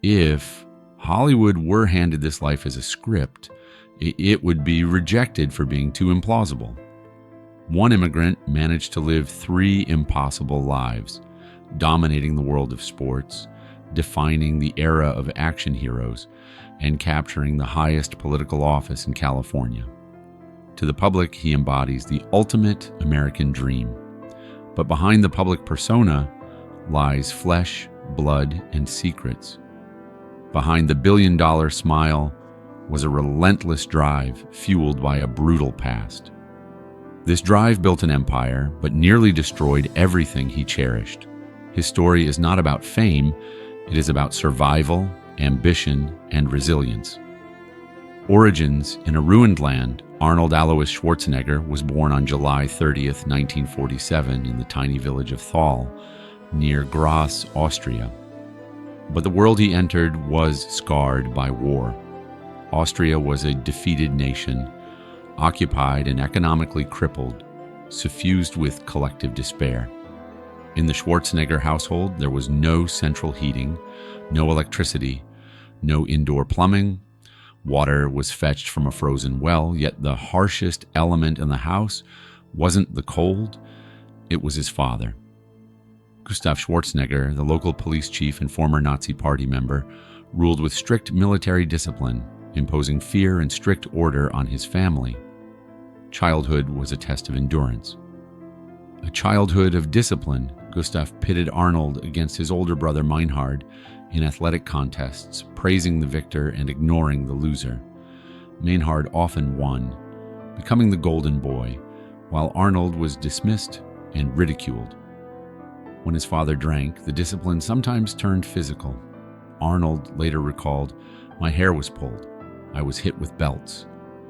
If Hollywood were handed this life as a script, it would be rejected for being too implausible. One immigrant managed to live 3 impossible lives, dominating the world of sports, defining the era of action heroes, and capturing the highest political office in California. To the public, he embodies the ultimate American dream. But behind the public persona lies flesh, blood, and secrets. Behind the billion-dollar smile was a relentless drive fueled by a brutal past. This drive built an empire, but nearly destroyed everything he cherished. His story is not about fame, it is about survival, ambition, and resilience. Origins in a ruined land, Arnold Alois Schwarzenegger was born on July 30th, 1947 in the tiny village of Thal, near Graz, Austria. But the world he entered was scarred by war. Austria was a defeated nation, occupied and economically crippled, suffused with collective despair. In the Schwarzenegger household, there was no central heating, no electricity, no indoor plumbing. Water was fetched from a frozen well, yet the harshest element in the house wasn't the cold, it was his father. Gustav Schwarzenegger, the local police chief and former Nazi party member, ruled with strict military discipline, imposing fear and strict order on his family. Childhood was a test of endurance. A childhood of discipline, Gustav pitted Arnold against his older brother Meinhard in athletic contests, praising the victor and ignoring the loser. Meinhard often won, becoming the golden boy, while Arnold was dismissed and ridiculed. When his father drank, the discipline sometimes turned physical. Arnold later recalled, "My hair was pulled. I was hit with belts,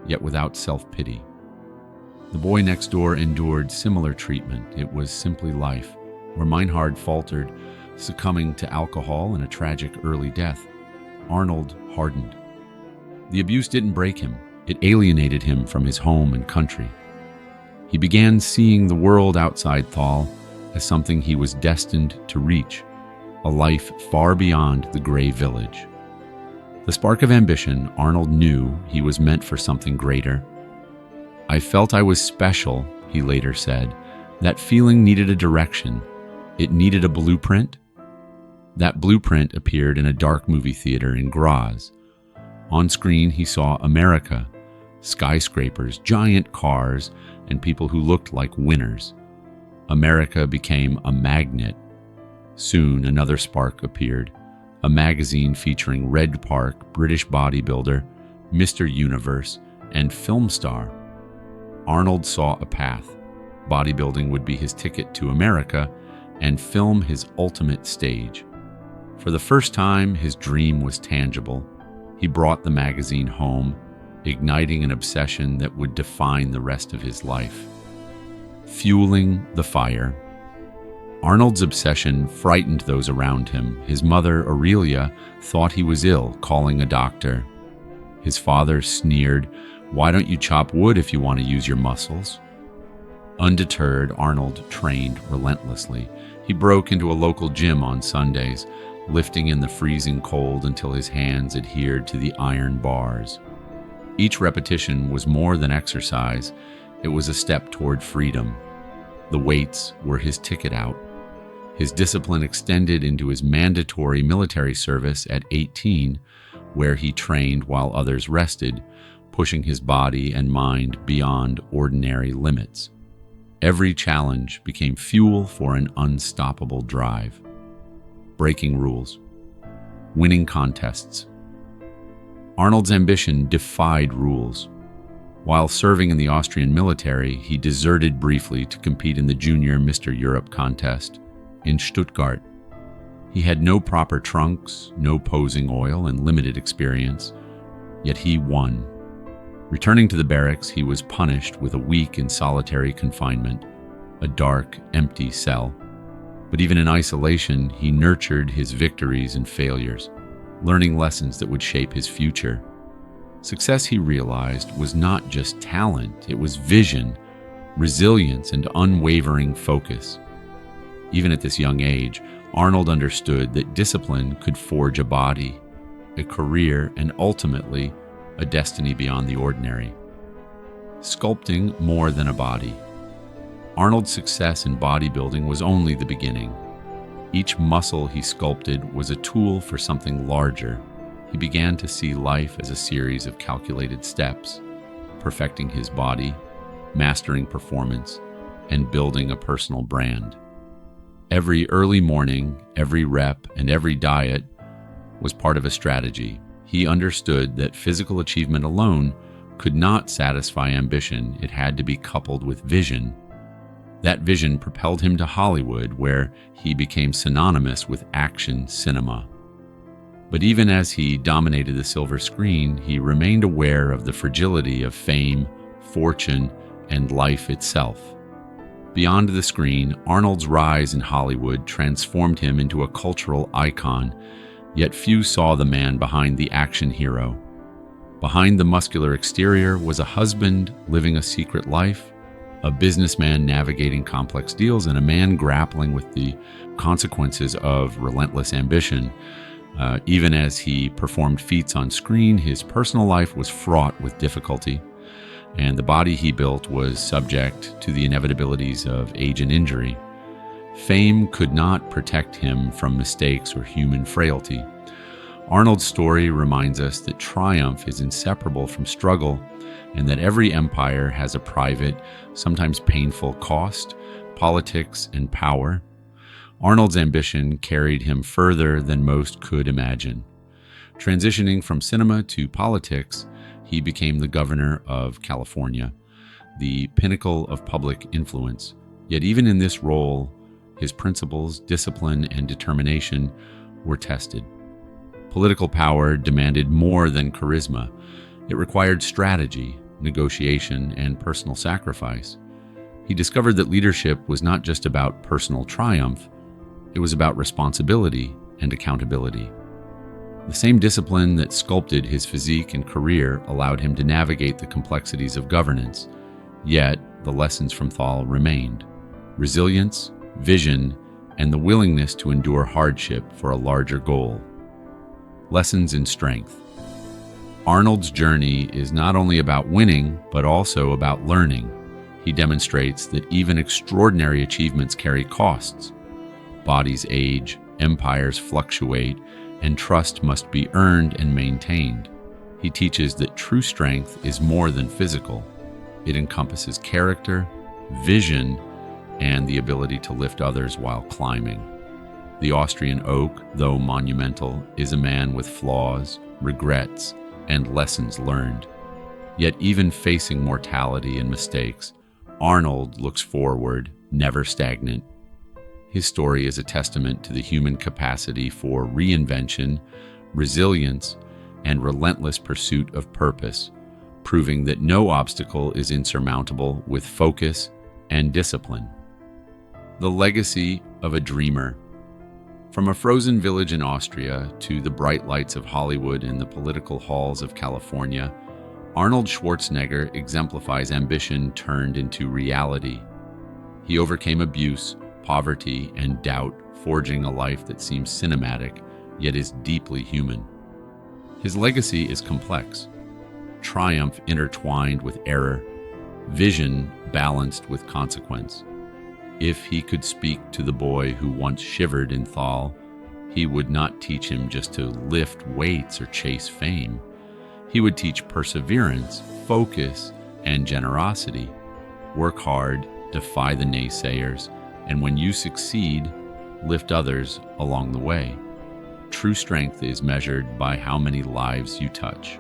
yet without self-pity." The boy next door endured similar treatment. It was simply life, where Meinhard faltered, succumbing to alcohol and a tragic early death. Arnold hardened. The abuse didn't break him. It alienated him from his home and country. He began seeing the world outside Thal as something he was destined to reach, a life far beyond the gray village. The spark of ambition, Arnold knew he was meant for something greater. "I felt I was special," he later said. "That feeling needed a direction. It needed a blueprint." That blueprint appeared in a dark movie theater in Graz. On screen, he saw America, skyscrapers, giant cars, and people who looked like winners. America became a magnet. Soon, another spark appeared, a magazine featuring Red Park, British bodybuilder, Mr. Universe, and film star. Arnold saw a path. Bodybuilding would be his ticket to America and film his ultimate stage. For the first time, his dream was tangible. He brought the magazine home, igniting an obsession that would define the rest of his life. Fueling the fire. Arnold's obsession frightened those around him. His mother, Aurelia, thought he was ill, calling a doctor. His father sneered, "Why don't you chop wood if you want to use your muscles?" Undeterred, Arnold trained relentlessly. He broke into a local gym on Sundays, lifting in the freezing cold until his hands adhered to the iron bars. Each repetition was more than exercise. It was a step toward freedom. The weights were his ticket out. His discipline extended into his mandatory military service at 18, where he trained while others rested, pushing his body and mind beyond ordinary limits. Every challenge became fuel for an unstoppable drive. Breaking rules. Winning contests. Arnold's ambition defied rules. While serving in the Austrian military, he deserted briefly to compete in the junior Mr. Europe contest in Stuttgart. He had no proper trunks, no posing oil, and limited experience, yet he won. Returning to the barracks, he was punished with a week in solitary confinement, a dark, empty cell. But even in isolation, he nurtured his victories and failures, learning lessons that would shape his future. Success, he realized, was not just talent, it was vision, resilience, and unwavering focus. Even at this young age, Arnold understood that discipline could forge a body, a career, and ultimately a destiny beyond the ordinary. Sculpting more than a body. Arnold's success in bodybuilding was only the beginning. Each muscle he sculpted was a tool for something larger. He began to see life as a series of calculated steps, perfecting his body, mastering performance, and building a personal brand. Every early morning, every rep, and every diet was part of a strategy. He understood that physical achievement alone could not satisfy ambition. It had to be coupled with vision. That vision propelled him to Hollywood, where he became synonymous with action cinema. But even as he dominated the silver screen, he remained aware of the fragility of fame, fortune, and life itself. Beyond the screen, Arnold's rise in Hollywood transformed him into a cultural icon, yet few saw the man behind the action hero. Behind the muscular exterior was a husband living a secret life, a businessman navigating complex deals, and a man grappling with the consequences of relentless ambition. Even as he performed feats on screen, his personal life was fraught with difficulty, and the body he built was subject to the inevitabilities of age and injury. Fame could not protect him from mistakes or human frailty. Arnold's story reminds us that triumph is inseparable from struggle, and that every empire has a private, sometimes painful cost, politics, and power. Arnold's ambition carried him further than most could imagine. Transitioning from cinema to politics, he became the governor of California, the pinnacle of public influence. Yet even in this role, his principles, discipline, and determination were tested. Political power demanded more than charisma. It required strategy, negotiation, and personal sacrifice. He discovered that leadership was not just about personal triumph, it was about responsibility and accountability. The same discipline that sculpted his physique and career allowed him to navigate the complexities of governance, yet the lessons from Thal remained: resilience, vision, and the willingness to endure hardship for a larger goal. Lessons in strength. Arnold's journey is not only about winning, but also about learning. He demonstrates that even extraordinary achievements carry costs. Bodies age, empires fluctuate, and trust must be earned and maintained. He teaches that true strength is more than physical. It encompasses character, vision, and the ability to lift others while climbing. The Austrian oak, though monumental, is a man with flaws, regrets, and lessons learned. Yet even facing mortality and mistakes, Arnold looks forward, never stagnant. His story is a testament to the human capacity for reinvention, resilience, and relentless pursuit of purpose, proving that no obstacle is insurmountable with focus and discipline. The legacy of a dreamer. From a frozen village in Austria to the bright lights of Hollywood and the political halls of California, Arnold Schwarzenegger exemplifies ambition turned into reality. He overcame abuse, poverty, and doubt, forging a life that seems cinematic, yet is deeply human. His legacy is complex: triumph intertwined with error, vision balanced with consequence. If he could speak to the boy who once shivered in Thal, he would not teach him just to lift weights or chase fame. He would teach perseverance, focus, and generosity. Work hard, defy the naysayers, and when you succeed, lift others along the way. True strength is measured by how many lives you touch.